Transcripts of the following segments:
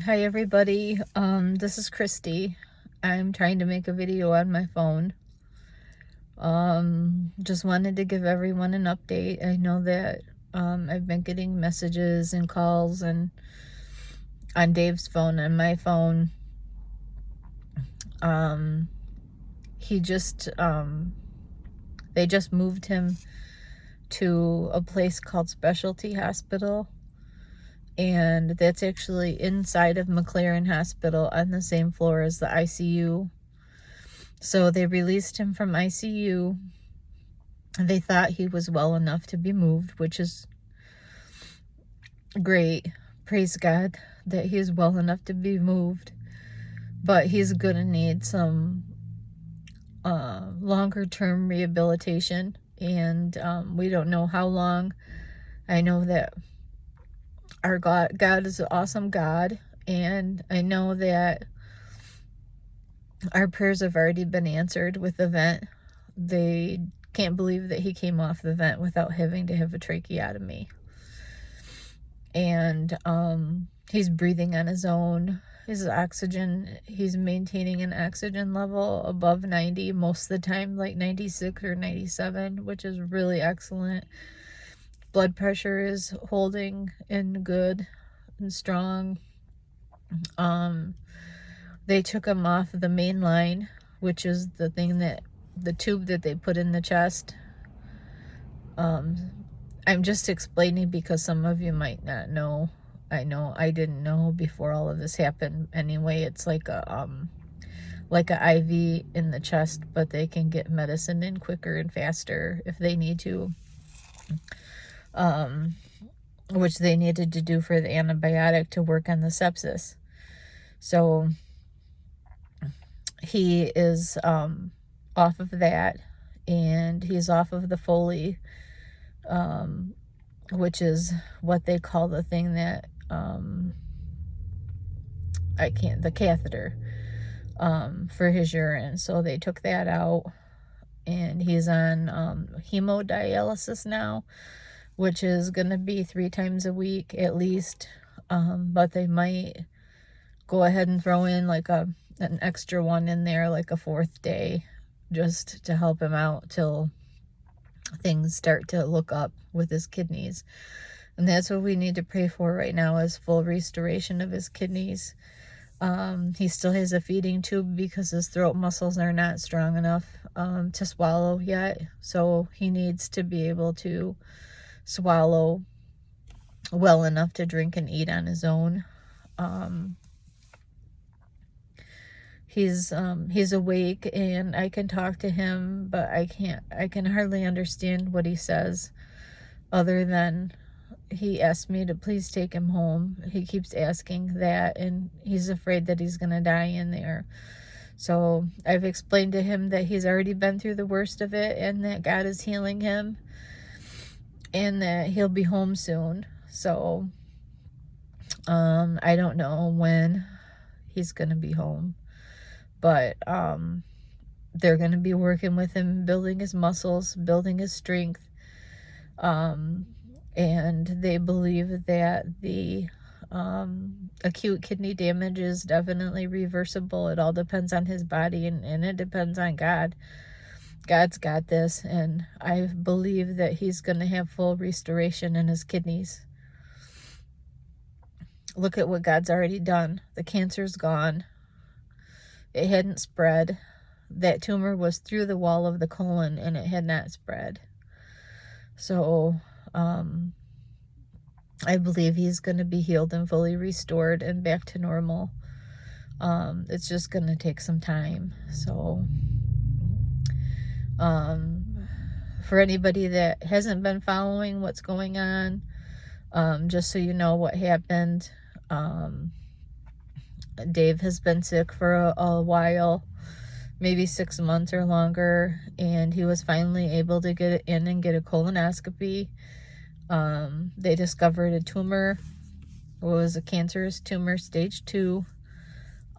Hi everybody, this is Christy. I'm trying to make a video on my phone. Just wanted to give everyone an update. I know that I've been getting messages and calls and on Dave's phone and my phone. He just they just moved him to a place called Specialty Hospital, and that's actually inside of McLaren Hospital on the same floor as the ICU. So they released him from ICU. They thought he was well enough to be moved, which is great. Praise God that he's well enough to be moved. But he's going to need some longer term rehabilitation. And we don't know how long. I know that our God is an awesome God. And I know that our prayers have already been answered with the vent. They can't believe that he came off the vent without having to have a tracheotomy. And he's breathing on his own. His oxygen, he's maintaining an oxygen level above 90 most of the time, like 96 or 97, which is really excellent. Blood pressure is holding in good and strong. They took him off the main line, which is the thing that the tube that they put in the chest. I'm just explaining because some of you might not know. I know I didn't know before all of this happened. Anyway, it's like a IV in the chest, but they can get medicine in quicker and faster if they need to. Which they needed to do for the antibiotic to work on the sepsis. So he is off of that, and he's off of the Foley, which is what they call the thing that the catheter for his urine. So they took that out, and he's on hemodialysis now, which is going to be 3 times a week at least. But they might go ahead and throw in like an extra one in there, like a 4th day, just to help him out till things start to look up with his kidneys. And that's what we need to pray for right now, is full restoration of his kidneys. He still has a feeding tube because his throat muscles are not strong enough to swallow yet. So he needs to be able to swallow well enough to drink and eat on his own. He's awake and I can talk to him, but I can hardly understand what he says, other than he asked me to please take him home. He keeps asking that, and he's afraid that he's gonna die in there. So I've explained to him that he's already been through the worst of it, and that God is healing him, and that he'll be home soon. So I don't know when he's gonna be home, but they're gonna be working with him, building his muscles, building his strength. And they believe that the acute kidney damage is definitely reversible. It all depends on his body, and it depends on God. God's got this, and I believe that he's going to have full restoration in his kidneys. Look at what God's already done. The cancer's gone. It hadn't spread. That tumor was through the wall of the colon, and it had not spread. So I believe he's going to be healed and fully restored and back to normal. It's just going to take some time. So for anybody that hasn't been following what's going on, just so you know what happened, Dave has been sick for a while, maybe 6 months or longer, and he was finally able to get in and get a colonoscopy. They discovered a tumor. It was a cancerous tumor, stage 2,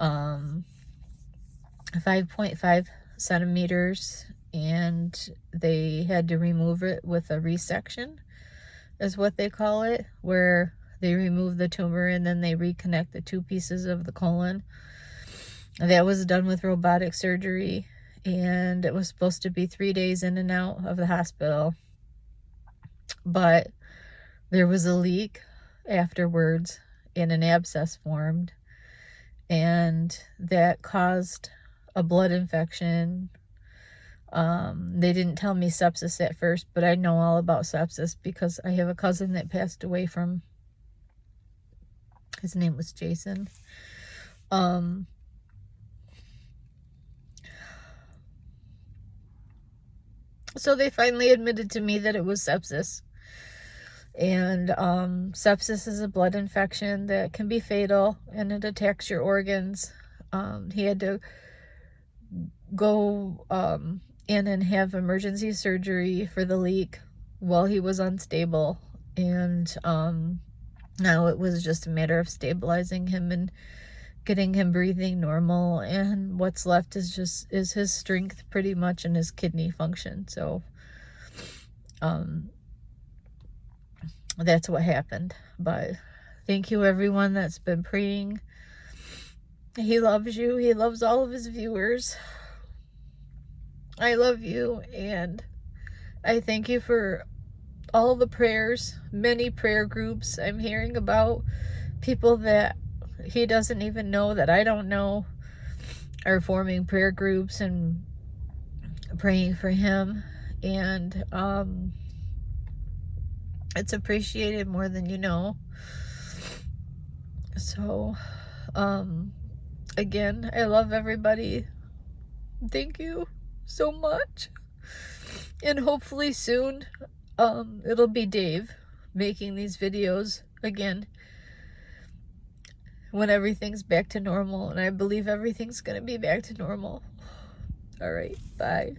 5.5 centimeters, and they had to remove it with a resection, is what they call it, where They remove the tumor and then they reconnect the 2 pieces of the colon. That was done with robotic surgery, and it was supposed to be 3 days in and out of the hospital. But there was a leak afterwards and an abscess formed, and that caused a blood infection. They didn't tell me sepsis at first, but I know all about sepsis because I have a cousin that passed away from, his name was Jason. So they finally admitted to me that it was sepsis. And sepsis is a blood infection that can be fatal, and it attacks your organs. He had to go in and have emergency surgery for the leak while he was unstable, and now it was just a matter of stabilizing him and getting him breathing normal, and what's left is his strength pretty much and his kidney function. So that's what happened. But thank you everyone that's been praying. He loves you. He loves all of his viewers. I love you, and I thank you for all the prayers. Many prayer groups I'm hearing about, people that he doesn't even know, that I don't know, are forming prayer groups and praying for him. And it's appreciated more than you know. So again, I love everybody. Thank you so much. And hopefully soon it'll be Dave making these videos again when everything's back to normal, and I believe everything's gonna be back to normal. All right, bye.